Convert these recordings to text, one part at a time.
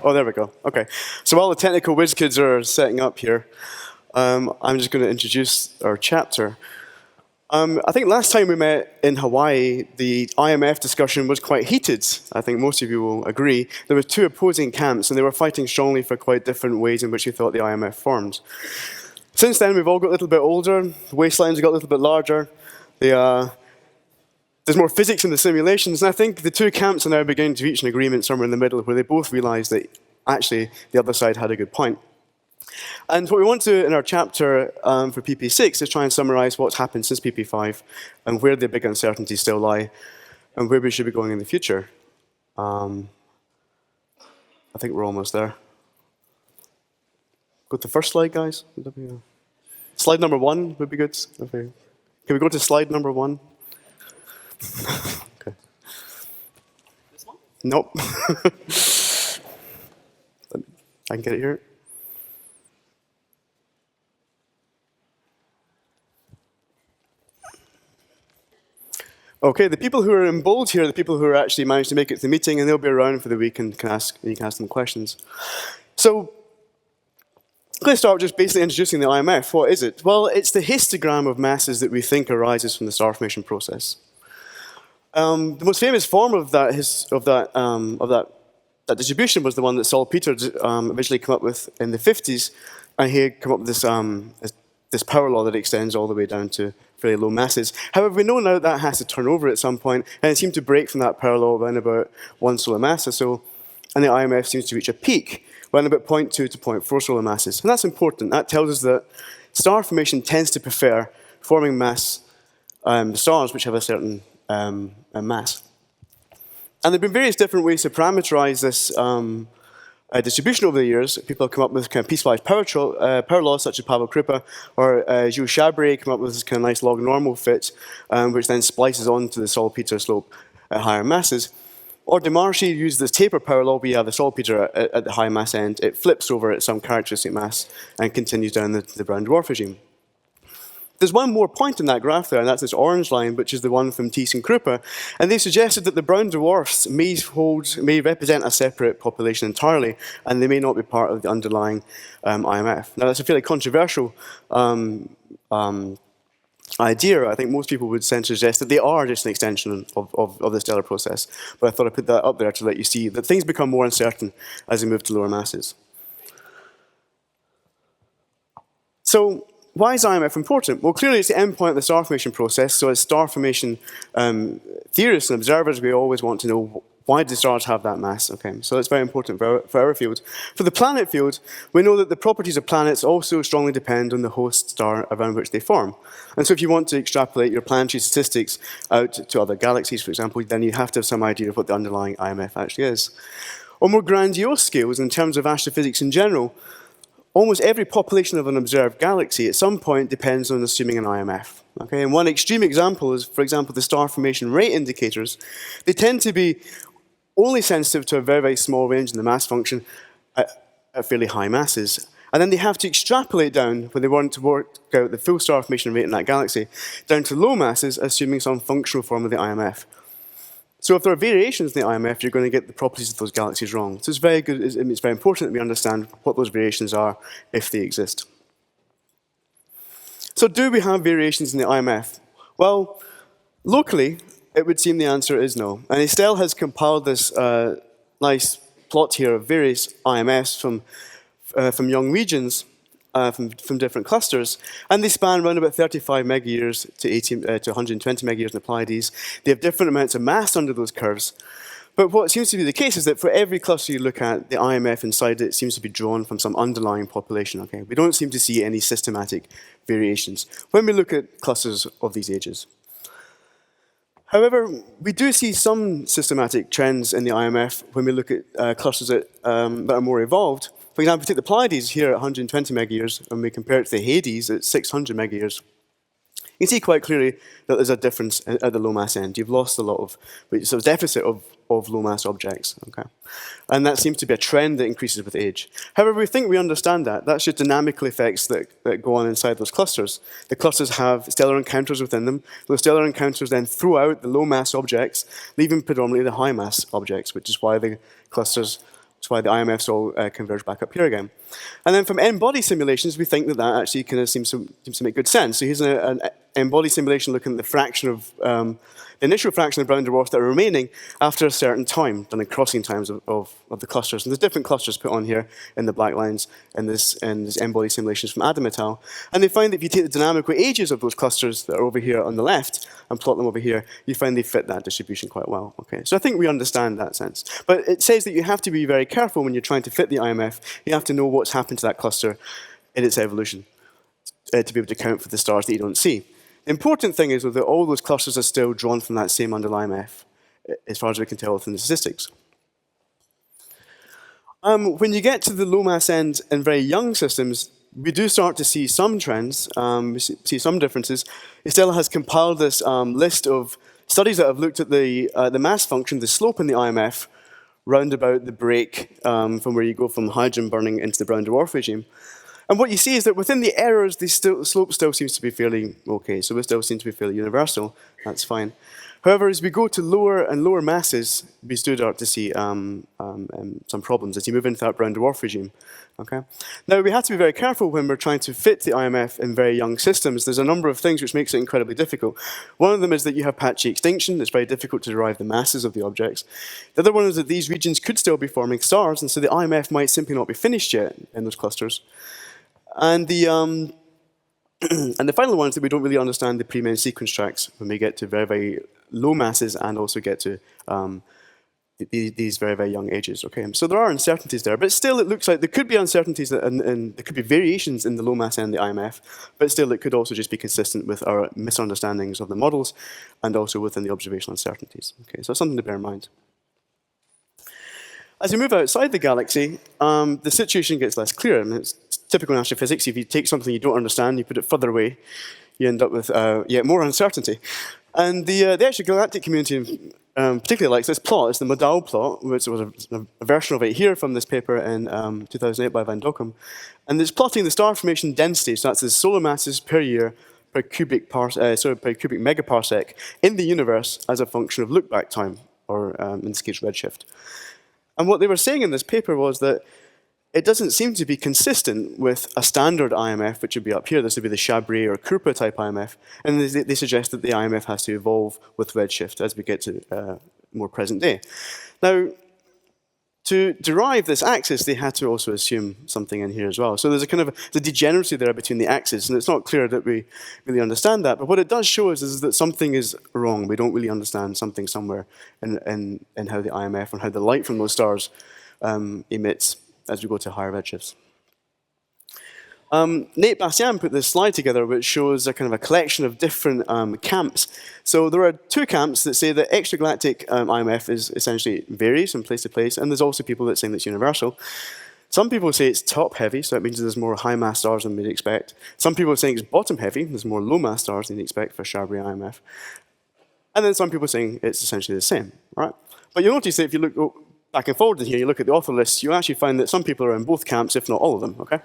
Oh, there we go. Okay. So while the technical whiz kids are setting up here, I'm just going to introduce our chapter. I think last time we met in Hawaii, the IMF discussion was quite heated. I think most of you will agree. There were two opposing camps, and they were fighting strongly for quite different ways in which they thought the IMF formed. Since then, we've all got a little bit older. The waistlines have got a little bit larger. There's more physics in the simulations, and I think the two camps are now beginning to reach an agreement somewhere in the middle where they both realize that actually the other side had a good point. And what we want to do in our chapter for PP6 is try and summarize what's happened since PP5 and where the big uncertainties still lie and where we should be going in the future. I think we're almost there. Go to the first slide, guys. Slide number 1 would be good. Okay. Can we go to slide number 1? Okay. This one? Nope. I can get it here. Okay, the people who are in bold here are the people who are actually managed to make it to the meeting, and they'll be around for the week and you can ask them questions. So, let's start just basically introducing the IMF. What is it? Well, it's the histogram of masses that we think arises from the star formation process. The most famous form of that distribution was the one that Salpeter originally came up with in the 50s, and he had come up with this power law that extends all the way down to fairly low masses. However, we know now that has to turn over at some point, and it seemed to break from that power law around about 1 solar mass or so, and the IMF seems to reach a peak around about 0.2 to 0.4 solar masses. And that's important. That tells us that star formation tends to prefer forming mass stars which have a certain mass. And there have been various different ways to parameterize this distribution over the years. People have come up with kind of piecewise power laws, such as Pavel Kripa, or Gilles Chabrier came up with this kind of nice log normal fit, which then splices onto the salpeter slope at higher masses. Or Demarchi used this taper power law, where you have the salpeter at the high mass end. It flips over at some characteristic mass and continues down the brown dwarf regime. There's one more point in that graph there, and that's this orange line, which is the one from Thies and Krupa. And they suggested that the brown dwarfs may represent a separate population entirely, and they may not be part of the underlying IMF. Now, that's a fairly controversial idea. I think most people would suggest that they are just an extension of the stellar process. But I thought I'd put that up there to let you see that things become more uncertain as we move to lower masses. So, why is IMF important? Well, clearly it's the endpoint of the star formation process, so as star formation theorists and observers, we always want to know why do stars have that mass? Okay, so that's very important for our field. For the planet field, we know that the properties of planets also strongly depend on the host star around which they form. And so if you want to extrapolate your planetary statistics out to other galaxies, for example, then you have to have some idea of what the underlying IMF actually is. On more grandiose scales, in terms of astrophysics in general, almost every population of an observed galaxy at some point depends on assuming an IMF. Okay? And one extreme example is, for example, the star formation rate indicators. They tend to be only sensitive to a very, very small range in the mass function at fairly high masses. And then they have to extrapolate down, when they want to work out the full star formation rate in that galaxy, down to low masses, assuming some functional form of the IMF. So if there are variations in the IMF, you're going to get the properties of those galaxies wrong. So it's very good. It's very important that we understand what those variations are, if they exist. So do we have variations in the IMF? Well, locally, it would seem the answer is no. And Estelle has compiled this nice plot here of various IMFs from young regions, from different clusters, and they span around about 35 megayears to 120 megayears in the Pleiades. They have different amounts of mass under those curves. But what seems to be the case is that for every cluster you look at, the IMF inside it seems to be drawn from some underlying population. Okay? We don't seem to see any systematic variations when we look at clusters of these ages. However, we do see some systematic trends in the IMF when we look at clusters that are more evolved. For example, take the Pleiades here at 120 megayears, and we compare it to the Hades at 600 megayears. You can see quite clearly that there's a difference at the low mass end. You've lost a lot of, so deficit of low mass objects, okay? And that seems to be a trend that increases with age. However, we think we understand that. That's just dynamical effects that go on inside those clusters. The clusters have stellar encounters within them. Those stellar encounters then throw out the low mass objects, leaving predominantly the high mass objects, which is why the clusters That's why the IMFs all converge back up here again. And then from n-body simulations, we think that that actually kind of seems to make good sense. So here's an n-body simulation looking at the fraction of the initial fraction of brown dwarfs that are remaining after a certain time, done in crossing times of the clusters. And there's different clusters put on here in the black lines in this n-body simulations from Adam et al. And they find that if you take the dynamical ages of those clusters that are over here on the left and plot them over here, you find they fit that distribution quite well. Okay, so I think we understand that sense. But it says that you have to be very careful when you're trying to fit the IMF. You have to know what's happened to that cluster in its evolution to be able to account for the stars that you don't see. The important thing is that all those clusters are still drawn from that same underlying IMF, as far as we can tell from the statistics. When you get to the low mass end in very young systems, we do start to see some trends, we see some differences. Estella has compiled this list of studies that have looked at the mass function, the slope in the IMF, round about the break from where you go from hydrogen burning into the brown dwarf regime. And what you see is that within the errors, the slope still seems to be fairly okay. So it still seems to be fairly universal. That's fine. However, as we go to lower and lower masses, we do start to see some problems as you move into that brown dwarf regime. Okay. Now, we have to be very careful when we're trying to fit the IMF in very young systems. There's a number of things which makes it incredibly difficult. One of them is that you have patchy extinction. It's very difficult to derive the masses of the objects. The other one is that these regions could still be forming stars, and so the IMF might simply not be finished yet in those clusters. And the final one is that we don't really understand the pre-main sequence tracks when we get to very, very low masses and also get to these very, very young ages. Okay, so there are uncertainties there, but still it looks like there could be uncertainties and there could be variations in the low mass and the IMF, but still it could also just be consistent with our misunderstandings of the models and also within the observational uncertainties. Okay, so something to bear in mind. As you move outside the galaxy, the situation gets less clear. I mean, it's typical in astrophysics. If you take something you don't understand, you put it further away, you end up with yet more uncertainty. And the extragalactic community particularly likes this plot. It's the modal plot, which was a version of it here from this paper in 2008 by Van Dokkum. And it's plotting the star formation density. So that's the solar masses per year per cubic megaparsec in the universe as a function of look-back time, or in this case, redshift. And what they were saying in this paper was that it doesn't seem to be consistent with a standard IMF, which would be up here. This would be the Chabray or Krupa type IMF. And they suggest that the IMF has to evolve with redshift as we get to more present day. Now, to derive this axis, they had to also assume something in here as well. So there's a kind of the degeneracy there between the axes, and it's not clear that we really understand that. But what it does show us is that something is wrong. We don't really understand something somewhere in how the IMF and how the light from those stars emits as we go to higher redshifts. Nate Bastian put this slide together which shows a kind of a collection of different camps. So there are two camps that say that extragalactic IMF is essentially varies from place to place, and there's also people that say that it's universal. Some people say it's top heavy, so that means there's more high mass stars than we'd expect. Some people are saying it's bottom heavy, there's more low mass stars than you'd expect for Chabray IMF. And then some people are saying it's essentially the same, right? But you'll notice that if you look back and forward in here, you look at the author lists, you actually find that some people are in both camps, if not all of them, okay?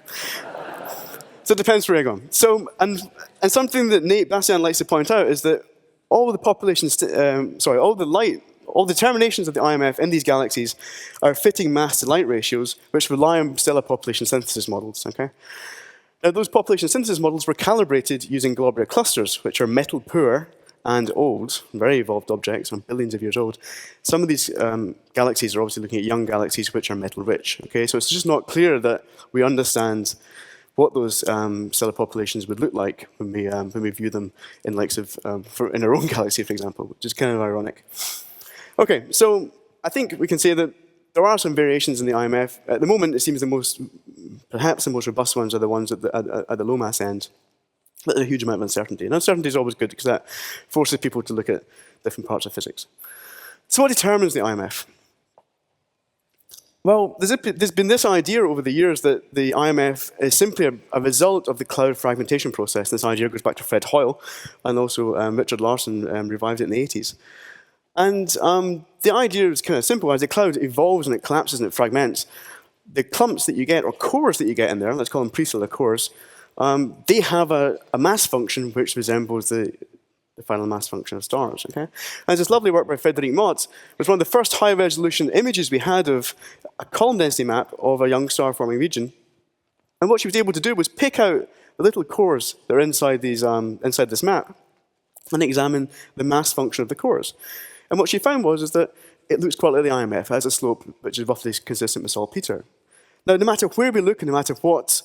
So it depends where you're going. So, and something that Nate Bastian likes to point out is that all the populations, all the determinations of the IMF in these galaxies are fitting mass to light ratios, which rely on stellar population synthesis models, okay? Now, those population synthesis models were calibrated using globular clusters, which are metal poor and old, very evolved objects, billions of years old. Some of these galaxies are obviously looking at young galaxies which are metal rich, okay? So it's just not clear that we understand what those stellar populations would look like when we view them in likes of in our own galaxy, for example, which is kind of ironic. Okay, so I think we can say that there are some variations in the IMF. At the moment, it seems perhaps the most robust ones are the ones at the low mass end. But there's a huge amount of uncertainty. And uncertainty is always good because that forces people to look at different parts of physics. So what determines the IMF? Well, there's been this idea over the years that the IMF is simply a result of the cloud fragmentation process. This idea goes back to Fred Hoyle, and also Richard Larson revived it in the 80s. And the idea is kind of simple. As the cloud evolves and it collapses and it fragments, the clumps that you get, or cores that you get in there, let's call them prestellar cores, they have a mass function which resembles the the final mass function of stars. Okay? And there's this lovely work by Frederic Mott, which was one of the first high-resolution images we had of a column density map of a young star-forming region. And what she was able to do was pick out the little cores that are inside this map and examine the mass function of the cores. And what she found was that it looks quite like the IMF. It has a slope which is roughly consistent with saltpeter. Now, no matter where we look and no matter what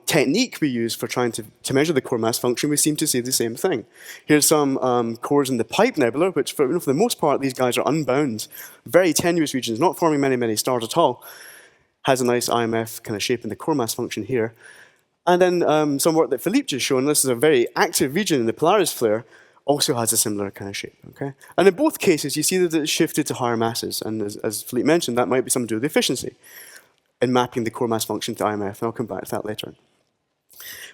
technique we use for trying to measure the core mass function, we seem to see the same thing. Here's some cores in the Pipe Nebula, which for the most part, these guys are unbound, very tenuous regions, not forming many, many stars at all. Has a nice IMF kind of shape in the core mass function here. And then some work that Philippe just shown, this is a very active region in the Polaris flare, also has a similar kind of shape. Okay? And in both cases, you see that it's shifted to higher masses. And as Philippe mentioned, that might be something to do with efficiency in mapping the core mass function to IMF, and I'll come back to that later.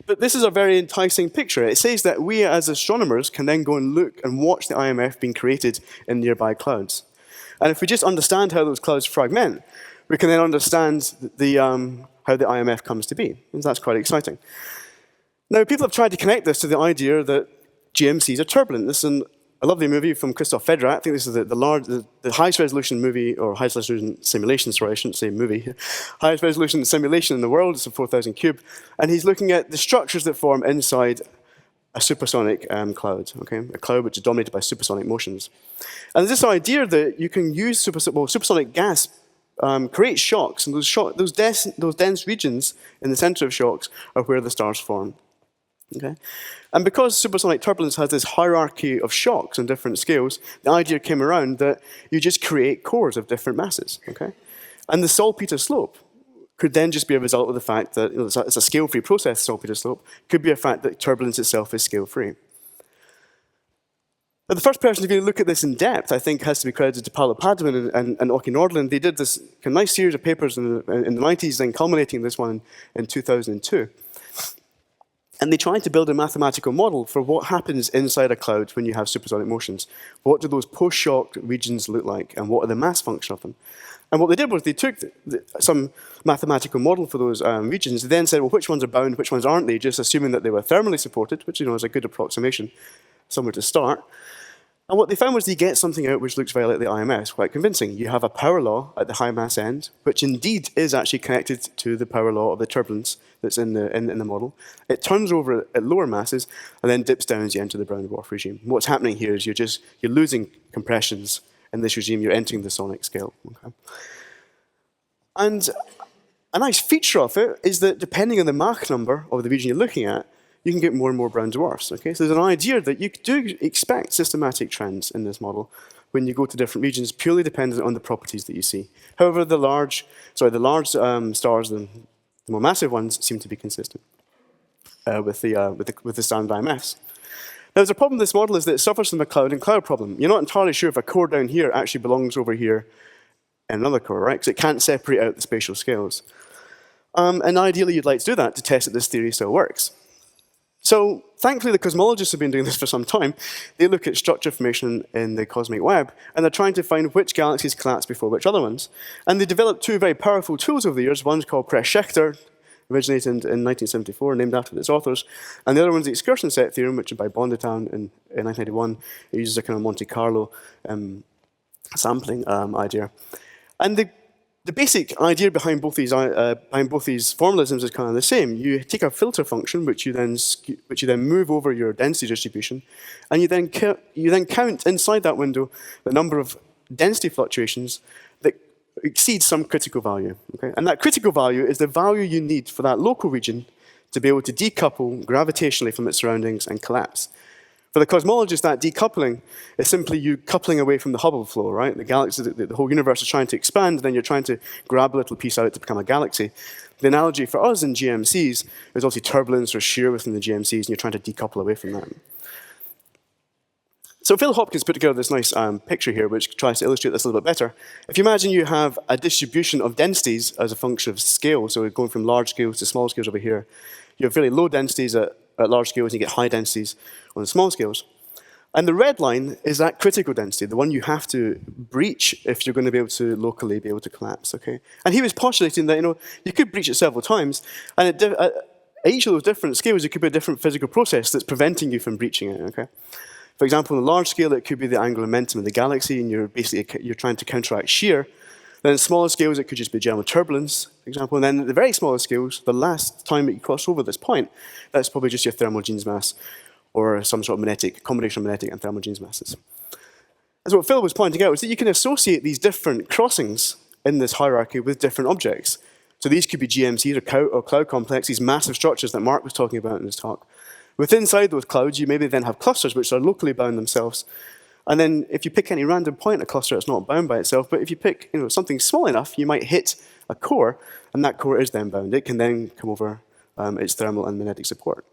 But this is a very enticing picture. It says that we as astronomers can then go and look and watch the IMF being created in nearby clouds. And if we just understand how those clouds fragment, we can then understand how the IMF comes to be. And that's quite exciting. Now, people have tried to connect this to the idea that GMCs are turbulent. This is a lovely movie from Christoph Federer. I think this is the highest resolution movie, or highest resolution simulation, sorry, I shouldn't say movie. Highest resolution simulation in the world. It's a 4,000 cube. And he's looking at the structures that form inside a supersonic cloud, okay? A cloud which is dominated by supersonic motions. And there's this idea that you can use supersonic gas create shocks, and those dense regions in the center of shocks are where the stars form. Okay? And because supersonic turbulence has this hierarchy of shocks on different scales, the idea came around that you just create cores of different masses. Okay? And the saltpeter slope could then just be a result of the fact that it's a scale-free process, saltpeter slope, could be a fact that turbulence itself is scale-free. Now, the first person to really look at this in depth, I think, has to be credited to Paolo Padovan and Åke Nordlund. They did this nice series of papers in the 90s, then culminating this one in 2002. And they tried to build a mathematical model for what happens inside a cloud when you have supersonic motions. What do those post-shock regions look like, and what are the mass function of them? And what they did was they took some mathematical model for those regions, then said, well, which ones are bound, which ones aren't they, just assuming that they were thermally supported, which is a good approximation, somewhere to start. And what they found was you get something out which looks very like the IMS, quite convincing. You have a power law at the high mass end, which indeed is actually connected to the power law of the turbulence that's in the model. It turns over at lower masses and then dips down as you enter the brown dwarf regime. What's happening here is you're losing compressions in this regime. You're entering the sonic scale. Okay? And a nice feature of it is that depending on the Mach number of the region you're looking at, you can get more and more brown dwarfs. Okay? So there's an idea that you do expect systematic trends in this model when you go to different regions, purely dependent on the properties that you see. However, the large stars, the more massive ones, seem to be consistent with the standard IMFs. Now, there's a problem with this model is that it suffers from a cloud and cloud problem. You're not entirely sure if a core down here actually belongs over here in another core, right? Because it can't separate out the spatial scales. And ideally, you'd like to do that to test that this theory still works. So thankfully, the cosmologists have been doing this for some time. They look at structure formation in the cosmic web, and they're trying to find which galaxies collapse before which other ones. And they developed two very powerful tools over the years. One's called Press-Schechter, originated in 1974, named after its authors. And the other one's the excursion set theorem, which is by Bondetan in 1981. It uses a kind of Monte Carlo sampling idea. And the basic idea behind both these formalisms is kind of the same. You take a filter function, which you then move over your density distribution, and you then count inside that window the number of density fluctuations that exceeds some critical value. Okay? And that critical value is the value you need for that local region to be able to decouple gravitationally from its surroundings and collapse. For the cosmologist, that decoupling is simply you coupling away from the Hubble flow, right? The galaxy, the whole universe is trying to expand, and then you're trying to grab a little piece out to become a galaxy. The analogy for us in GMCs is obviously turbulence or shear within the GMCs, and you're trying to decouple away from that. So Phil Hopkins put together this nice picture here, which tries to illustrate this a little bit better. If you imagine you have a distribution of densities as a function of scale, so we're going from large scales to small scales over here, you have really low densities at large scales, and you get high densities on the small scales. And the red line is that critical density, the one you have to breach if you're going to be able to locally be able to collapse. Okay? And he was postulating that you could breach it several times, and at each of those different scales, it could be a different physical process that's preventing you from breaching it. Okay? For example, on a large scale, it could be the angular momentum of the galaxy, and you're trying to counteract shear. Then at smaller scales, it could just be general turbulence, for example. And then at the very smallest scales, the last time that you cross over this point, that's probably just your thermal Jeans mass, or some sort of combination of magnetic and thermal Jeans masses. And so what Phil was pointing out is that you can associate these different crossings in this hierarchy with different objects. So these could be GMCs or cloud complexes, massive structures that Mark was talking about in his talk. Within those clouds, you maybe then have clusters which are locally bound themselves. And then if you pick any random point in a cluster, it's not bound by itself. But if you pick something small enough, you might hit a core, and that core is then bound. It can then come over its thermal and magnetic support.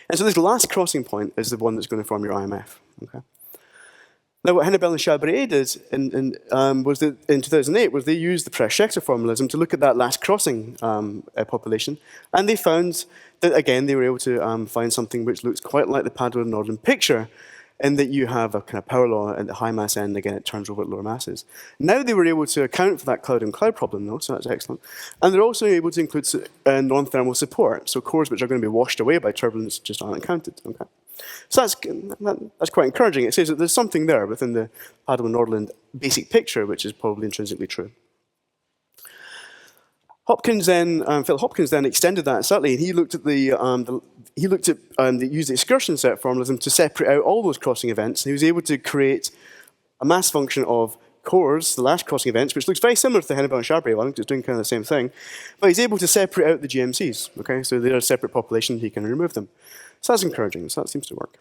And so this last crossing point is the one that's going to form your IMF. Okay? Now, what Hennebel and Chabrier did in 2008 was they used the Press-Schechter formalism to look at that last crossing population, and they found that, again, they were able to find something which looks quite like the Padua-Nordland picture, in that you have a kind of power law at the high mass end, again, it turns over at lower masses. Now they were able to account for that cloud and cloud problem, though, so that's excellent. And they're also able to include non-thermal support, so cores which are going to be washed away by turbulence just aren't counted. Okay? So that's quite encouraging. It says that there's something there within the Padua-Nordland basic picture, which is probably intrinsically true. Phil Hopkins then extended that slightly, and he looked at used the excursion set formalism to separate out all those crossing events. And he was able to create a mass function of cores, the last crossing events, which looks very similar to the Hennebel and Chabrier one, because it's doing kind of the same thing. But he's able to separate out the GMCs. Okay, so they're a separate population. He can remove them. So that's encouraging. So that seems to work.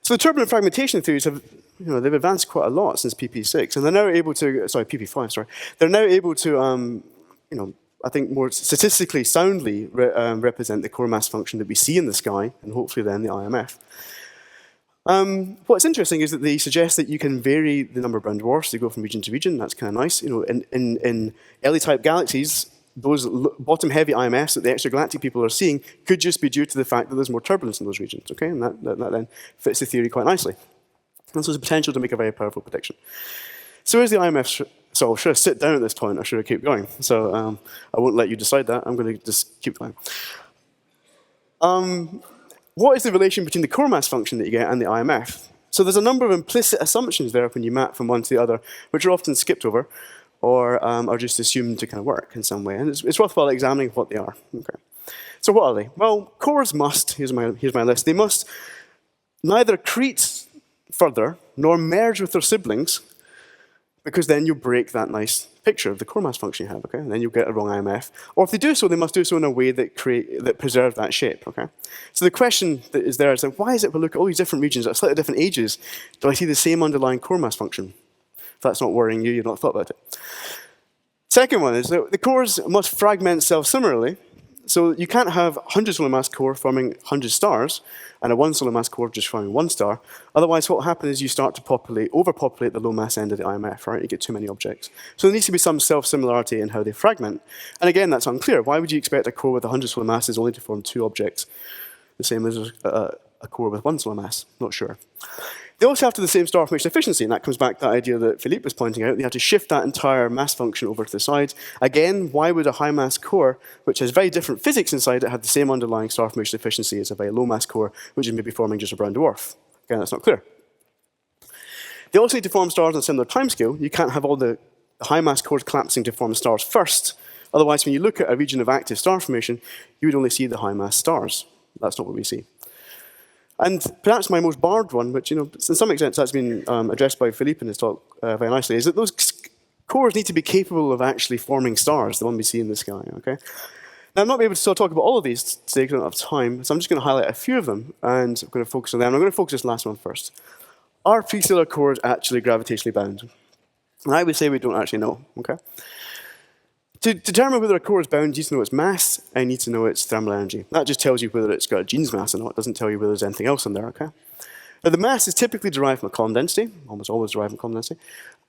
So the turbulent fragmentation theories have, they've advanced quite a lot since PP6, and they're now able to, PP5, sorry. They're now able to, I think more statistically soundly represent the core mass function that we see in the sky, and hopefully then the IMF. What's interesting is that they suggest that you can vary the number of brown dwarfs. They go from region to region. That's kind of nice. In early-type galaxies, those bottom-heavy IMFs that the extragalactic people are seeing could just be due to the fact that there's more turbulence in those regions. Okay, and that then fits the theory quite nicely. And so there's a potential to make a very powerful prediction. So where's the IMF? So should I sit down at this point, or should I keep going? So I won't let you decide that. I'm going to just keep going. What is the relation between the core mass function that you get and the IMF? So there's a number of implicit assumptions there when you map from one to the other, which are often skipped over, or are just assumed to kind of work in some way. And it's worthwhile examining what they are. Okay. So what are they? Well, cores must, here's my list, they must neither accrete further nor merge with their siblings, because then you break that nice picture of the core mass function you have, okay? And then you'll get a wrong IMF. Or if they do so, they must do so in a way that preserves that shape, okay? So the question that is there is, why is it we look at all these different regions at slightly different ages, do I see the same underlying core mass function? If that's not worrying you, you've not thought about it. Second one is that the cores must fragment self-similarly. So you can't have 100 solar mass core forming 100 stars, and a 1 solar mass core just forming 1 star. Otherwise, what will happen is you start to overpopulate the low mass end of the IMF, right? You get too many objects. So there needs to be some self-similarity in how they fragment. And again, that's unclear. Why would you expect a core with 100 solar masses only to form 2 objects, the same as a core with 1 solar mass? Not sure. They also have to the same star formation efficiency, and that comes back to that idea that Philippe was pointing out. They have to shift that entire mass function over to the side. Again, why would a high mass core, which has very different physics inside it, have the same underlying star formation efficiency as a very low mass core, which is maybe forming just a brown dwarf? Again, that's not clear. They also need to form stars on a similar timescale. You can't have all the high mass cores collapsing to form stars first. Otherwise, when you look at a region of active star formation, you would only see the high mass stars. That's not what we see. And perhaps my most barbed one, which, in some extent that's been addressed by Philippe in his talk very nicely, is that those cores need to be capable of actually forming stars, the one we see in the sky, okay? Now, I'm not able to talk about all of these today because I don't have time, so I'm just going to highlight a few of them, and I'm going to focus on them. I'm going to focus on this last one first. Are prestellar cores actually gravitationally bound? And I would say we don't actually know, okay? To determine whether a core is bound, you need to know its mass, and you need to know its thermal energy. That just tells you whether it's got a Jeans mass or not. It doesn't tell you whether there's anything else in there, okay? Now, the mass is typically derived from a column density, almost always derived from column density.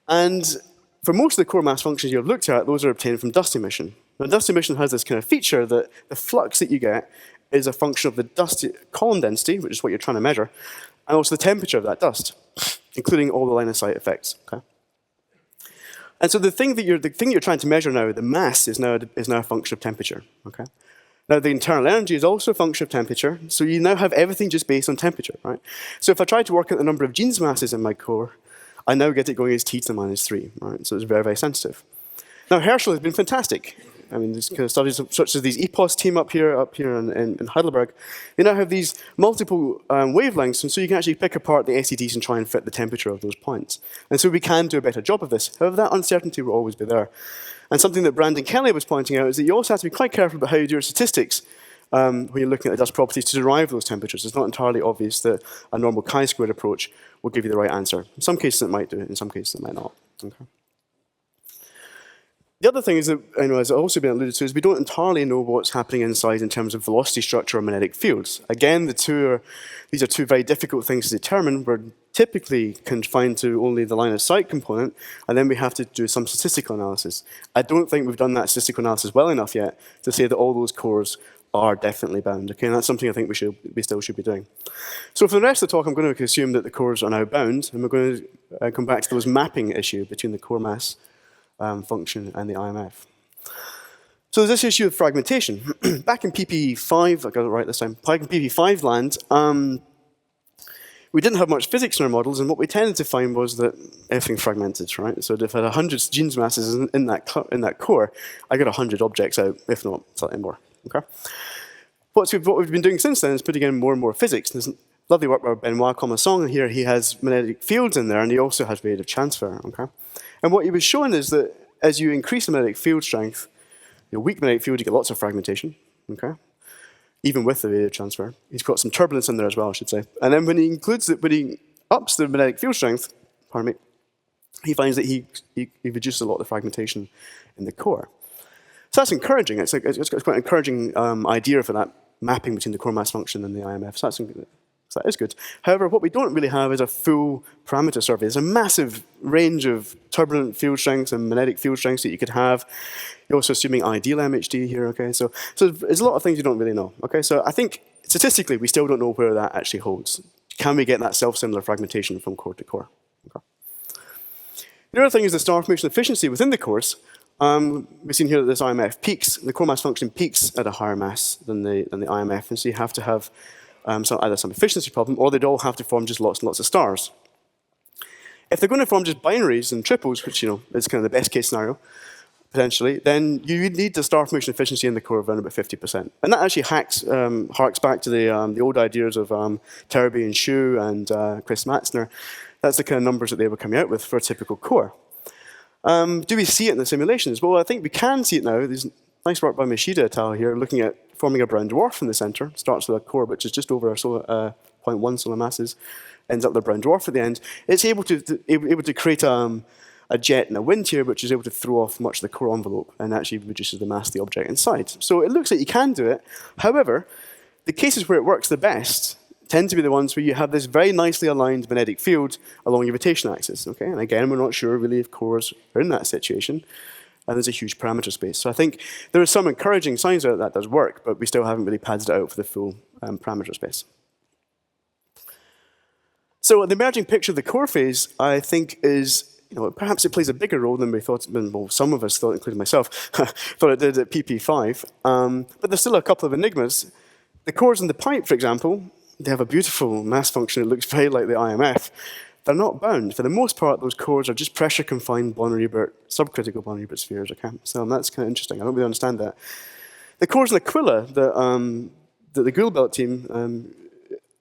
And for most of the core mass functions you've looked at, those are obtained from dust emission. Now, dust emission has this kind of feature that the flux that you get is a function of the dust column density, which is what you're trying to measure, and also the temperature of that dust, including all the line of sight effects, okay? And so the thing you're trying to measure now, the mass, is now a function of temperature. Okay. Now, the internal energy is also a function of temperature, so you now have everything just based on temperature, right? So if I try to work out the number of genes masses in my core, I now get it going as T to the minus 3, right? So it's very, very sensitive. Now, Herschel has been fantastic. I mean, these kind of studies such as these EPOS team up here in Heidelberg, they now have these multiple wavelengths, and so you can actually pick apart the SEDs and try and fit the temperature of those points. And so we can do a better job of this. However, that uncertainty will always be there. And something that Brandon Kelly was pointing out is that you also have to be quite careful about how you do your statistics when you're looking at the dust properties to derive those temperatures. It's not entirely obvious that a normal chi-squared approach will give you the right answer. In some cases it might do it, in some cases it might not. Okay. The other thing is that, as also been alluded to, is we don't entirely know what's happening inside in terms of velocity structure or magnetic fields. Again, these are two very difficult things to determine. We're typically confined to only the line of sight component, and then we have to do some statistical analysis. I don't think we've done that statistical analysis well enough yet to say that all those cores are definitely bound. Okay, and that's something I think we still should be doing. So for the rest of the talk, I'm going to assume that the cores are now bound, and we're going to come back to those mapping issue between the core mass function and the IMF. So there's this issue of fragmentation. Back in PP5, I got it right this time, back in PP5 land, we didn't have much physics in our models, and what we tended to find was that everything fragmented, right? So if I had 100 genes masses in that core, I got 100 objects out, if not slightly more, okay? What we've been doing since then is putting in more and more physics. There's lovely work by Benoit Commasson here. He has magnetic fields in there, and he also has radiative transfer, okay? And what he was showing is that as you increase the magnetic field strength, your weak magnetic field, you get lots of fragmentation, okay? Even with the radiative transfer. He's got some turbulence in there as well, I should say. And then when he ups the magnetic field strength, pardon me, he finds that he reduces a lot of the fragmentation in the core. So that's encouraging. It's quite an encouraging idea for that mapping between the core mass function and the IMF. So that is good. However, what we don't really have is a full parameter survey. There's a massive range of turbulent field strengths and magnetic field strengths that you could have. You're also assuming ideal MHD here, okay? So there's a lot of things you don't really know, okay? So I think statistically, we still don't know where that actually holds. Can we get that self-similar fragmentation from core to core? Okay. The other thing is the star formation efficiency within the cores. We've seen here that this IMF peaks, the core mass function peaks at a higher mass than the IMF, and so you have to have either some efficiency problem, or they'd all have to form just lots and lots of stars. If they're going to form just binaries and triples, which is kind of the best case scenario, potentially, then you would need the star formation efficiency in the core of around about 50%. And that actually harks back to the old ideas of Terby and Shu and Chris Matzner. That's the kind of numbers that they were coming out with for a typical core. Do we see it in the simulations? Well, I think we can see it now. There's nice work by Mishida et al. Here looking at forming a brown dwarf in the center. Starts with a core which is just over 0.1 solar masses, ends up with a brown dwarf at the end. It's able to create a jet and a wind here, which is able to throw off much of the core envelope and actually reduces the mass of the object inside. So it looks like you can do it. However, the cases where it works the best tend to be the ones where you have this very nicely aligned magnetic field along your rotation axis. Okay, and again, we're not sure really if cores are in that situation. And there's a huge parameter space. So I think there are some encouraging signs that does work, but we still haven't really padded it out for the full parameter space. So the emerging picture of the core phase, I think, is perhaps it plays a bigger role than we thought. Well, some of us thought, including myself, thought it did at PP5. But there's still a couple of enigmas. The cores in the pipe, for example, they have a beautiful mass function. It looks very like the IMF. They're not bound. For the most part, those cores are just pressure-confined subcritical Bonner-Ebert spheres. Okay? So that's kind of interesting. I don't really understand that. The cores in Aquila that the Gould-Belt team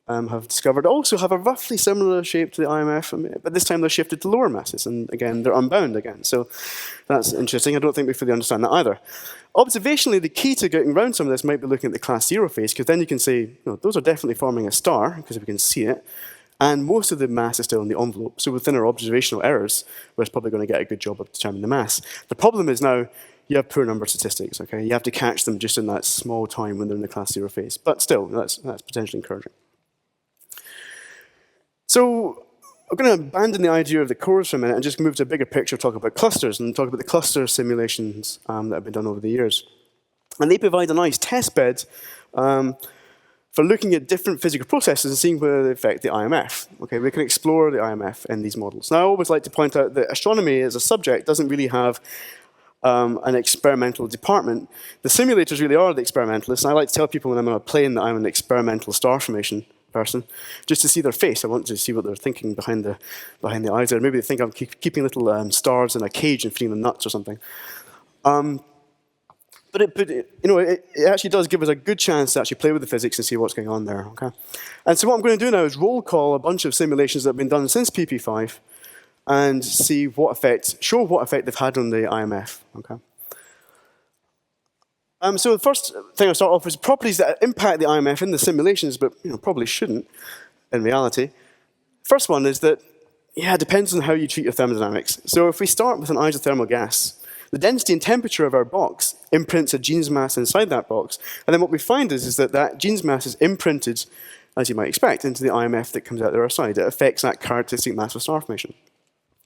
have discovered also have a roughly similar shape to the IMF, but this time they're shifted to lower masses, and again, they're unbound again. So that's interesting. I don't think we fully understand that either. Observationally, the key to getting around some of this might be looking at the class 0 phase, because then you can say, those are definitely forming a star, because we can see it, and most of the mass is still in the envelope. So within our observational errors, we're probably going to get a good job of determining the mass. The problem is now, you have poor number statistics, okay? You have to catch them just in that small time when they're in the class 0 phase. But still, that's potentially encouraging. So I'm going to abandon the idea of the cores for a minute and just move to a bigger picture, talk about clusters, and talk about the cluster simulations that have been done over the years. And they provide a nice test bed for looking at different physical processes and seeing whether they affect the IMF. Okay, we can explore the IMF in these models. Now, I always like to point out that astronomy as a subject doesn't really have an experimental department. The simulators really are the experimentalists, and I like to tell people when I'm on a plane that I'm an experimental star formation person, just to see their face. I want to see what they're thinking behind the eyes there. Maybe they think I'm keeping little stars in a cage and feeding them nuts or something. But it actually does give us a good chance to actually play with the physics and see what's going on there. Okay? And so what I'm going to do now is roll call a bunch of simulations that have been done since PP5 and see show what effect they've had on the IMF. Okay? So the first thing I'll start off is properties that impact the IMF in the simulations, but probably shouldn't in reality. First one is that, it depends on how you treat your thermodynamics. So if we start with an isothermal gas, the density and temperature of our box imprints a Jeans mass inside that box. And then what we find is that Jeans mass is imprinted, as you might expect, into the IMF that comes out the other side. It affects that characteristic mass of star formation.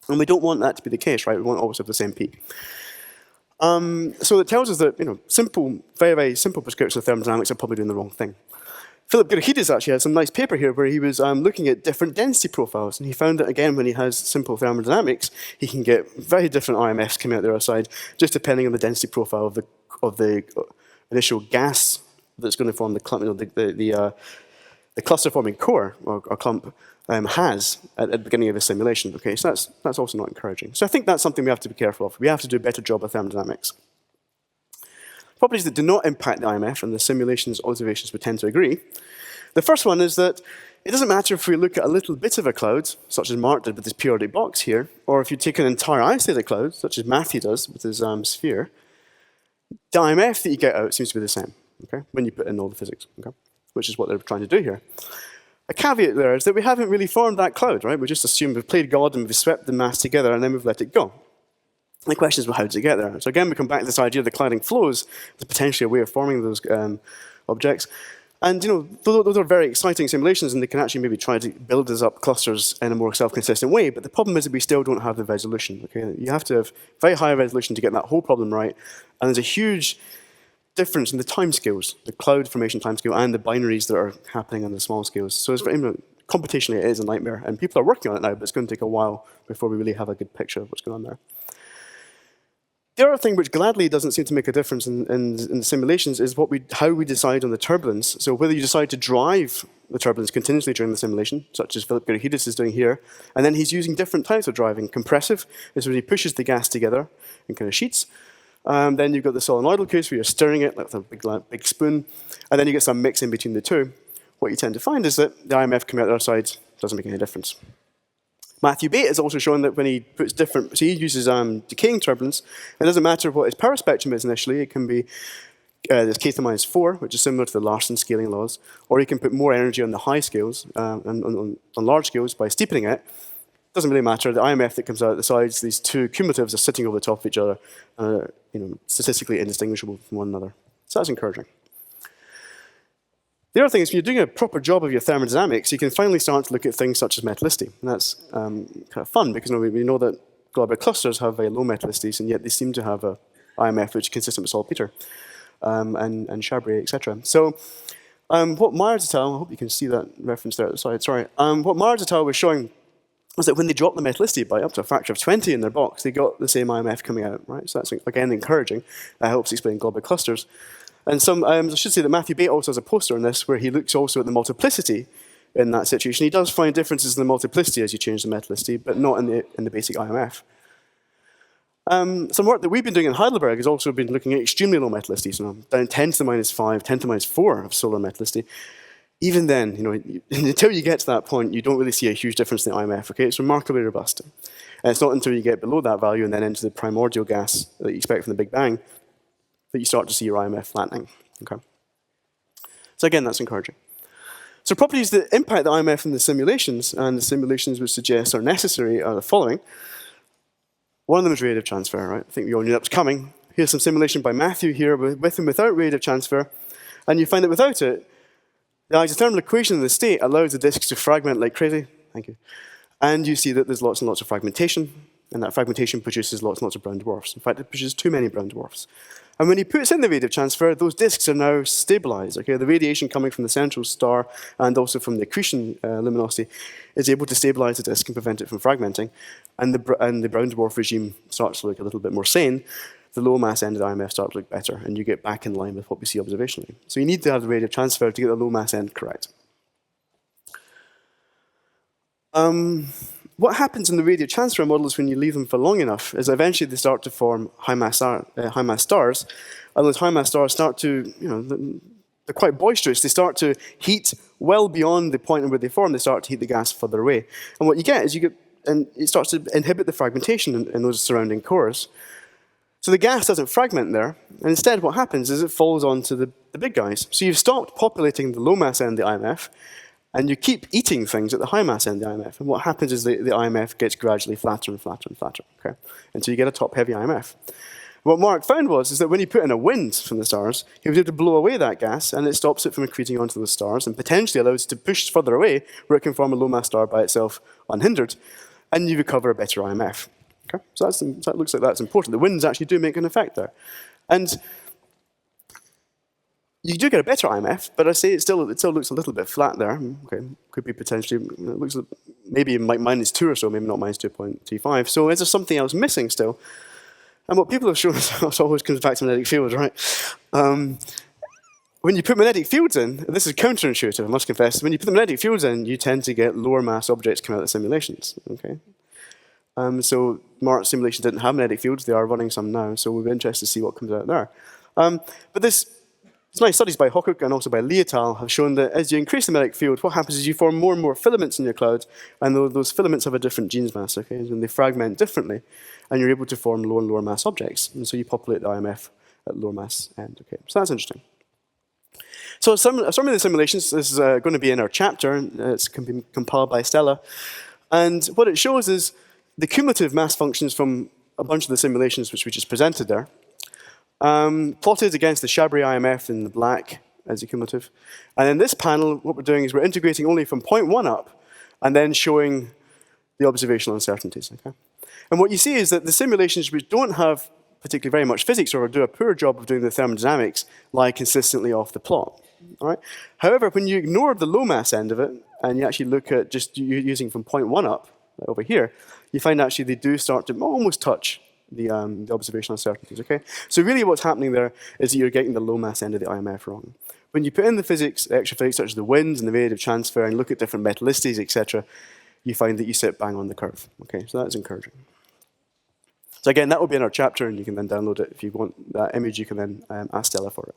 And we don't want that to be the case, right? We want always have the same peak. So it tells us that very, very simple prescriptions of thermodynamics are probably doing the wrong thing. Philip Gerahides actually has some nice paper here where he was looking at different density profiles, and he found that, again, when he has simple thermodynamics, he can get very different IMFs coming out the other side, just depending on the density profile of the initial gas that's going to form the clump, the cluster-forming core or clump has at the beginning of a simulation. Okay, so that's also not encouraging. So I think that's something we have to be careful of. We have to do a better job of thermodynamics. Properties that do not impact the IMF, and the simulations observations would tend to agree. The first one is that it doesn't matter if we look at a little bit of a cloud, such as Mark did with this periodic box here, or if you take an entire isolated cloud, such as Matthew does with his sphere, the IMF that you get out seems to be the same, okay, when you put in all the physics, okay, which is what they're trying to do here. A caveat there is that we haven't really formed that cloud, right? We just assumed we've played God and we've swept the mass together and then we've let it go. The question is, well, how does it get there? So again, we come back to this idea of the clouding flows as potentially a way of forming those objects. And those are very exciting simulations, and they can actually maybe try to build us up clusters in a more self-consistent way. But the problem is that we still don't have the resolution. Okay, you have to have very high resolution to get that whole problem right. And there's a huge difference in the timescales, the cloud formation timescale, and the binaries that are happening on the small scales. So it's very, computationally, it is a nightmare, and people are working on it now. But it's going to take a while before we really have a good picture of what's going on there. The other thing which gladly doesn't seem to make a difference in the simulations is how we decide on the turbulence. So whether you decide to drive the turbulence continuously during the simulation, such as Philip Gerahides is doing here, and then he's using different types of driving. Compressive is when he pushes the gas together in kind of sheets. Then you've got the solenoidal case where you're stirring it like a big spoon, and then you get some mix in between the two. What you tend to find is that the IMF coming out the other side doesn't make any difference. Matthew Bate has also shown that when he puts so he uses decaying turbulence, it doesn't matter what his power spectrum is initially. It can be this K⁻⁴, which is similar to the Larson scaling laws, or he can put more energy on the high scales, and on large scales by steepening it. Doesn't really matter. The IMF that comes out the sides, these two cumulatives are sitting over the top of each other, statistically indistinguishable from one another. So that's encouraging. The other thing is, if you're doing a proper job of your thermodynamics, you can finally start to look at things such as metallicity. And that's kind of fun, because we know that globular clusters have very low metallicities, and yet they seem to have a IMF which is consistent with saltpeter and Chabrier, etc. So what Myers et al., I hope you can see that reference there at the side, sorry. What Myers et al. Was showing was that when they dropped the metallicity by up to a factor of 20 in their box, they got the same IMF coming out, right? So that's, again, encouraging. That helps explain globular clusters. And I should say that Matthew Bate also has a poster on this where he looks also at the multiplicity in that situation. He does find differences in the multiplicity as you change the metallicity, but not in the basic IMF. Some work that we've been doing in Heidelberg has also been looking at extremely low metallicity, so down 10 to the -5, 10 to the -4 of solar metallicity. Even then, until you get to that point, you don't really see a huge difference in the IMF. Okay, it's remarkably robust. And it's not until you get below that value and then into the primordial gas that you expect from the Big Bang that you start to see your IMF flattening. Okay. So again, that's encouraging. So properties that impact the IMF in the simulations, and the simulations would suggest are necessary, are the following. One of them is radiative transfer, right? I think we all knew that was coming. Here's some simulation by Matthew here with and without radiative transfer. And you find that without it, the isothermal equation in the state allows the disks to fragment like crazy. Thank you. And you see that there's lots and lots of fragmentation, and that fragmentation produces lots and lots of brown dwarfs. In fact, it produces too many brown dwarfs. And when he puts in the radiative transfer, those disks are now stabilized. Okay? The radiation coming from the central star and also from the accretion luminosity is able to stabilize the disk and prevent it from fragmenting. And the brown dwarf regime starts to look a little bit more sane. the low mass end of the IMF starts to look better, and you get back in line with what we see observationally. So you need to have the rate of transfer to get the low mass end correct. What happens in the radial transfer models when you leave them for long enough is eventually they start to form high mass stars, and those high mass stars start to, they're quite boisterous. They start to heat well beyond the point where they form. They start to heat the gas further away, and what you get is and it starts to inhibit the fragmentation in those surrounding cores. So the gas doesn't fragment there, and instead what happens is it falls onto the big guys. So you've stopped populating the low mass end of the IMF, and you keep eating things at the high mass end of the IMF. And what happens is the IMF gets gradually flatter and flatter and flatter, okay? Until you get a top-heavy IMF. What Mark found is that when you put in a wind from the stars, he was able to blow away that gas, and it stops it from accreting onto those stars, and potentially allows it to push further away, where it can form a low mass star by itself unhindered, and you recover a better IMF. Okay? So that looks like that's important. The winds actually do make an effect there. And you do get a better IMF, but I say it still looks a little bit flat there. Okay, could be potentially, it looks maybe like -2 or so, maybe not -2.35. So is there something else missing still? And what people have shown us always comes back to magnetic fields, right? When you put magnetic fields in, this is counterintuitive, I must confess. When you put the magnetic fields in, you tend to get lower mass objects come out of the simulations. Okay. So Mark's simulation didn't have magnetic fields. They are running some now, so we'll be interested to see what comes out there. But these nice studies by Hockuk and also by Lee et al. Have shown that as you increase the magnetic field, what happens is you form more and more filaments in your cloud, and those filaments have a different Jeans mass, okay, and they fragment differently, and you're able to form lower and lower mass objects, and so you populate the IMF at lower mass end, okay. So that's interesting. So some of the simulations, this is going to be in our chapter, it's compiled by Stella, and what it shows is the cumulative mass functions from a bunch of the simulations which we just presented there, plotted against the Chabry IMF in the black as the cumulative. And in this panel, what we're doing is we're integrating only from point 1 up, and then showing the observational uncertainties, okay? And what you see is that the simulations which don't have particularly very much physics or do a poor job of doing the thermodynamics lie consistently off the plot, all right? However, when you ignore the low mass end of it, and you actually look at just using from point 1 up, over here, you find actually they do start to almost touch the observational uncertainties, okay? So really what's happening there is that you're getting the low mass end of the IMF wrong. When you put in the physics, extra physics, such as the winds and the rate of transfer, and look at different metallicities, etc., you find that you sit bang on the curve, okay? So that's encouraging. So again, that will be in our chapter, and you can then download it. If you want that image, you can then ask Stella for it.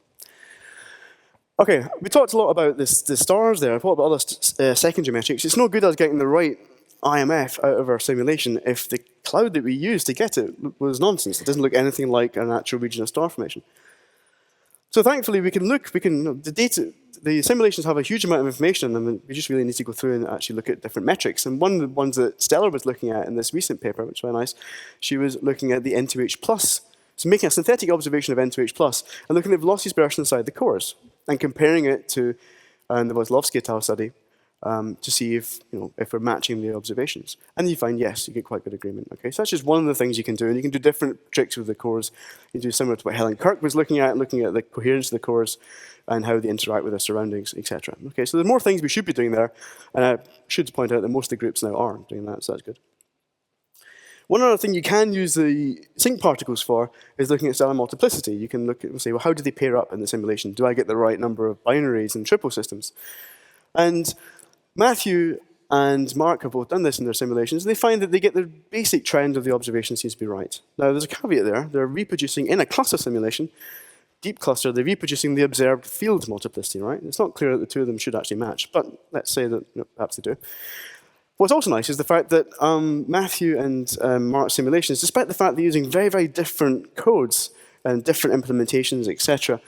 Okay, we talked a lot about the stars there. What about other secondary metrics? It's no good us getting the right IMF out of our simulation if the cloud that we used to get it was nonsense. It doesn't look anything like an actual region of star formation. So thankfully, the simulations have a huge amount of information, and we just really need to go through and actually look at different metrics. And one of the ones that Stella was looking at in this recent paper, which was very nice, she was looking at the N2H+, so making a synthetic observation of N2H+, and looking at velocity dispersion inside the cores, and comparing it to the Wozlowski et al. Study, to see if we're matching the observations. And you find, yes, you get quite good agreement. Okay, so that's just one of the things you can do. And you can do different tricks with the cores. You can do similar to what Helen Kirk was looking at the coherence of the cores and how they interact with their surroundings, etc. Okay, so there's more things we should be doing there. And I should point out that most of the groups now are doing that, so that's good. One other thing you can use the sync particles for is looking at stellar multiplicity. You can look at and say, well, how do they pair up in the simulation? Do I get the right number of binaries and triple systems? And Matthew and Mark have both done this in their simulations, and they find that they get the basic trend of the observation seems to be right. Now, there's a caveat there. They're reproducing, in a cluster simulation, deep cluster, they're reproducing the observed field multiplicity, right? It's not clear that the two of them should actually match, but let's say that perhaps they do. What's also nice is the fact that Matthew and Mark's simulations, despite the fact they're using very, very different codes and different implementations, etc.,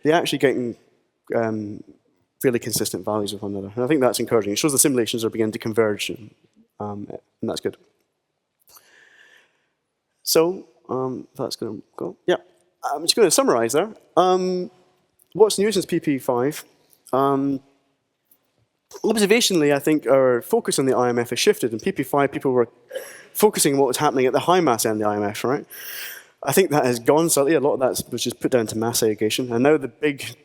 they're actually getting fairly consistent values with one another. And I think that's encouraging. It shows the simulations are beginning to converge, and that's good. So that's going to go. Yeah, I'm just going to summarize there. What's new since PP5? Observationally, I think our focus on the IMF has shifted. In PP5, people were focusing on what was happening at the high mass end of the IMF, right? I think that has gone slightly. A lot of that was just put down to mass segregation. And now the big,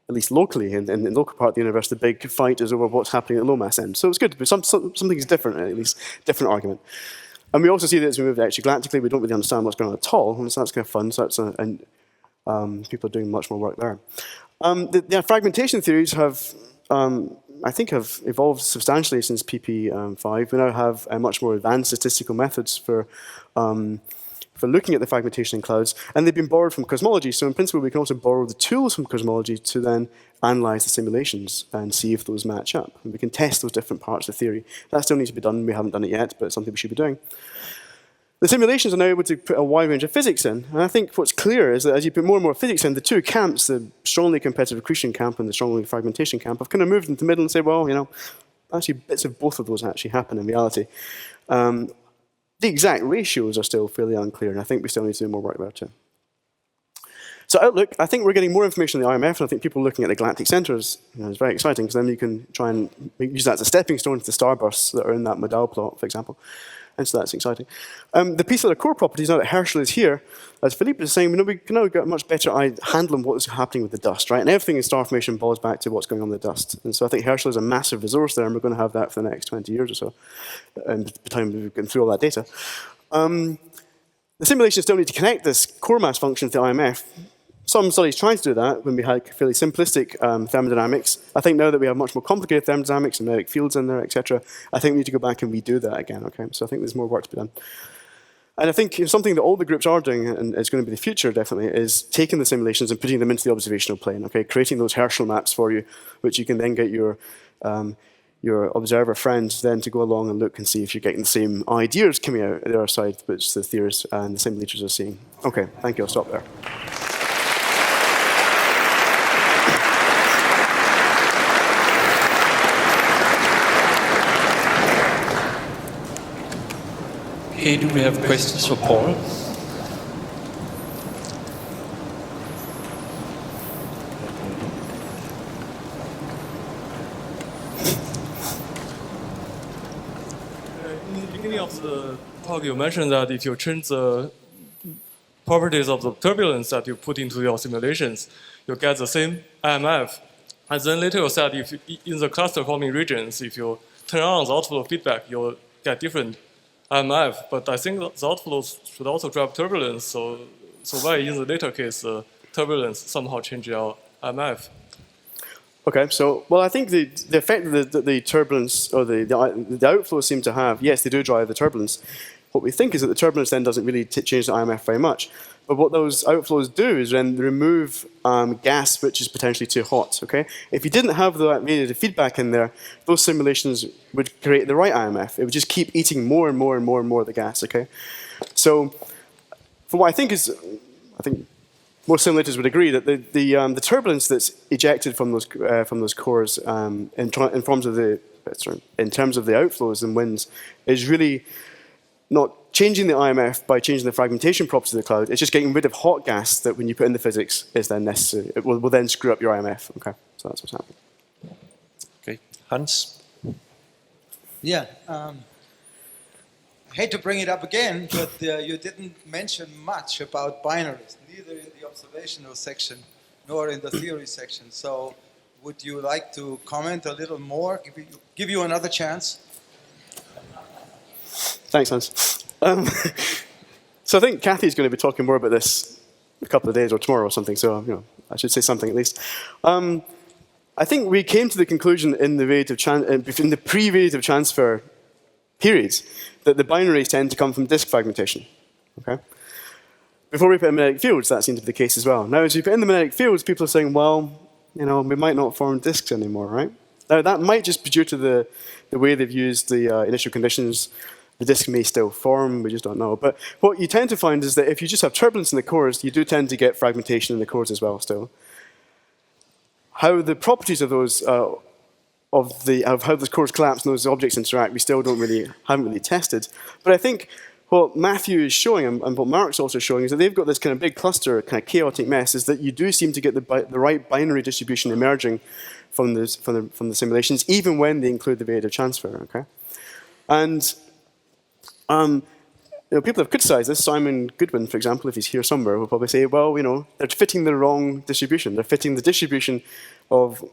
at least locally, in the local part of the universe, the big fight is over what's happening at the low mass end. So it's good, but something's different, at least different argument. And we also see that as we move extragalactically, we don't really understand what's going on at all, and so that's kind of fun. So that's people are doing much more work there. The fragmentation theories have, I think, have evolved substantially since PP5. We now have much more advanced statistical methods for looking at the fragmentation in clouds, and they've been borrowed from cosmology. So in principle, we can also borrow the tools from cosmology to then analyze the simulations and see if those match up. And we can test those different parts of the theory. That still needs to be done. We haven't done it yet, but it's something we should be doing. The simulations are now able to put a wide range of physics in. And I think what's clear is that as you put more and more physics in, the two camps, the strongly competitive accretion camp and the strongly fragmentation camp, have kind of moved into the middle and said, well, actually bits of both of those actually happen in reality. The exact ratios are still fairly unclear, and I think we still need to do more work there too. So outlook, I think we're getting more information on the IMF, and I think people looking at the galactic centers is very exciting, because then you can try and use that as a stepping stone to the starbursts that are in that modal plot, for example. And so that's exciting. The piece of the core properties, now that Herschel is here, as Philippe was saying, we can now get a much better handle on what is happening with the dust, right? And everything in star formation boils back to what's going on with the dust. And so I think Herschel is a massive resource there, and we're going to have that for the next 20 years or so, and by the time we've gone through all that data. The simulations still need to connect this core mass function to the IMF. Some studies tried to do that when we had fairly simplistic thermodynamics. I think now that we have much more complicated thermodynamics and magnetic fields in there, etc., I think we need to go back and redo that again. Okay, so I think there's more work to be done. And I think something that all the groups are doing, and it's going to be the future definitely, is taking the simulations and putting them into the observational plane. Okay, creating those Herschel maps for you, which you can then get your observer friends then to go along and look and see if you're getting the same ideas coming out at the other side, which the theorists and the simulators are seeing. Okay, thank you. I'll stop there. Okay, do we have questions for Paul? In the beginning of the talk, you mentioned that if you change the properties of the turbulence that you put into your simulations, you get the same IMF. And then later you said if in the cluster forming regions, if you turn on the outflow feedback, you'll get different IMF. But I think the outflows should also drive turbulence. So why in the later case, turbulence somehow change your IMF? Okay, so, well, I think the effect that the turbulence, or the outflows seem to have, yes, they do drive the turbulence. What we think is that the turbulence then doesn't really change the IMF very much. But what those outflows do is then remove gas which is potentially too hot, okay? If you didn't have that radiative feedback in there, those simulations would create the right IMF. It would just keep eating more and more and more and more of the gas, okay? So, from what I think is, most simulators would agree that the turbulence that's ejected from those cores in terms of the outflows and winds is really not changing the IMF by changing the fragmentation properties of the cloud. It's just getting rid of hot gas that, when you put in the physics, is then necessary. It will then screw up your IMF. Okay, so that's what's happening. Okay, Hans. Yeah. I hate to bring it up again, but you didn't mention much about binaries, neither in the observational section nor in the theory section. So would you like to comment a little more, give you another chance? Thanks, Hans. So I think Kathy's going to be talking more about this in a couple of days or tomorrow or something, so I should say something at least. I think we came to the conclusion in the pre-radiative transfer periods that the binaries tend to come from disk fragmentation. Okay? Before we put in magnetic fields, that seemed to be the case as well. Now, as you put in the magnetic fields, people are saying, well, we might not form disks anymore, right? Now, that might just be due to the way they've used the initial conditions. The disk may still form, we just don't know. But what you tend to find is that if you just have turbulence in the cores, you do tend to get fragmentation in the cores as well still. How the properties of those of how those cores collapse and those objects interact, we still haven't really tested. But I think what Matthew is showing, and what Mark's also showing, is that they've got this kind of big cluster, kind of chaotic mess, is that you do seem to get the right binary distribution emerging from the simulations, even when they include the radiative transfer, okay? And people have criticized this. Simon Goodwin, for example, if he's here somewhere, will probably say, well, they're fitting the wrong distribution. They're fitting the distribution of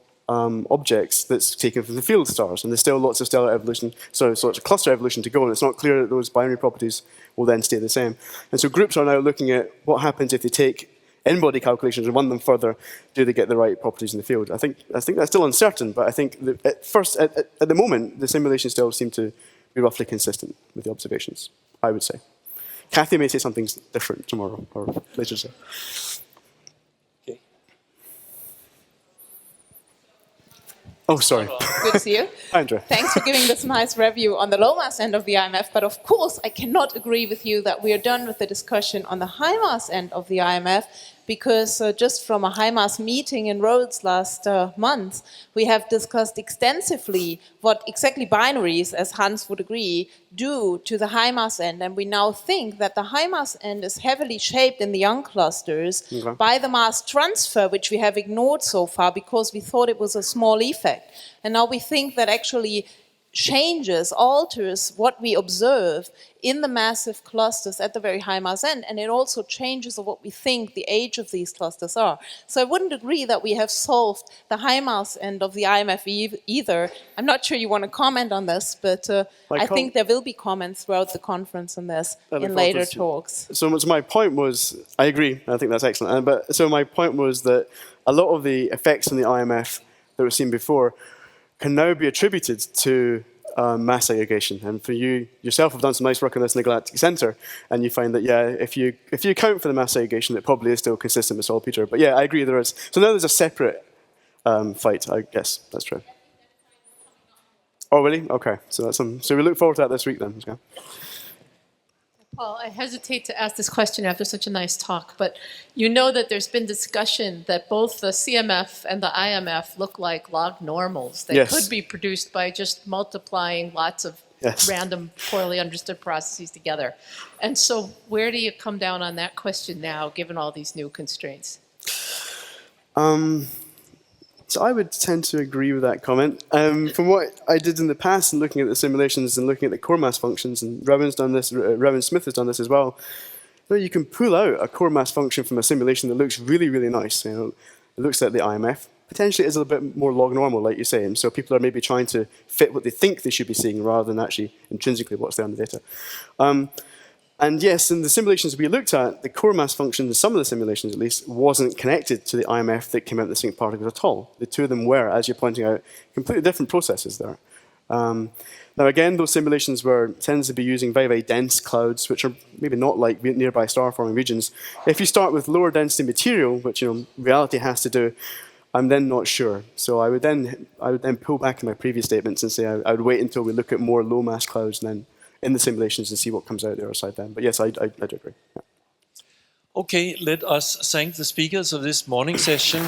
objects that's taken from the field stars, and there's still lots of stellar evolution, lots of cluster evolution to go, and it's not clear that those binary properties will then stay the same. And so groups are now looking at what happens if they take in-body calculations and run them further. Do they get the right properties in the field? I think that's still uncertain, but I think that at the moment, the simulations still seem to be roughly consistent with the observations, I would say. Kathy may say something different tomorrow or later today. Okay. Oh, sorry. Good to see you. Hi, Andrea. Thanks for giving this nice review on the low mass end of the IMF, but of course I cannot agree with you that we are done with the discussion on the high mass end of the IMF, because just from a high mass meeting in Rhodes last month, we have discussed extensively what exactly binaries, as Hans would agree, do to the high mass end. And we now think that the high mass end is heavily shaped in the young clusters by the mass transfer, which we have ignored so far because we thought it was a small effect. And now we think that actually changes, alters what we observe in the massive clusters at the very high mass end, and it also changes what we think the age of these clusters are. So I wouldn't agree that we have solved the high mass end of the IMF either. I'm not sure you want to comment on this, but I think there will be comments throughout the conference on this in later talks. So my point was, I agree, I think that's excellent, but so my point was that a lot of the effects in the IMF that we've seen before can now be attributed to mass segregation. And for you yourself have done some nice work on this in the Galactic Center, and you find that, yeah, if you account for the mass segregation, it probably is still consistent with saltpeter. But yeah, I agree there is. So now there's a separate fight, I guess. That's true. Oh, really? Okay. So we look forward to that this week then. Okay. Paul, I hesitate to ask this question after such a nice talk, but you know that there's been discussion that both the CMF and the IMF look like log normals. They could be produced by just multiplying lots of random, poorly understood processes together. And so where do you come down on that question now, given all these new constraints? So I would tend to agree with that comment. From what I did in the past and looking at the simulations and looking at the core mass functions, and Rowan's done this, Rowan Smith has done this as well, you can pull out a core mass function from a simulation that looks really, really nice. You know, it looks like the IMF. Potentially is a little bit more log normal, like you say, and so people are maybe trying to fit what they think they should be seeing rather than actually intrinsically what's there in the data. And yes, in the simulations we looked at, the core mass function, in some of the simulations at least, wasn't connected to the IMF that came out of the sync particles at all. The two of them were, as you're pointing out, completely different processes there. Now again, those simulations tend to be using very, very dense clouds, which are maybe not like nearby star-forming regions. If you start with lower density material, which reality has to do, I'm then not sure. So I would then pull back in my previous statements and say I would wait until we look at more low mass clouds and then in the simulations and see what comes out the other side then. But yes, I do agree. Yeah. Okay, let us thank the speakers of this morning session.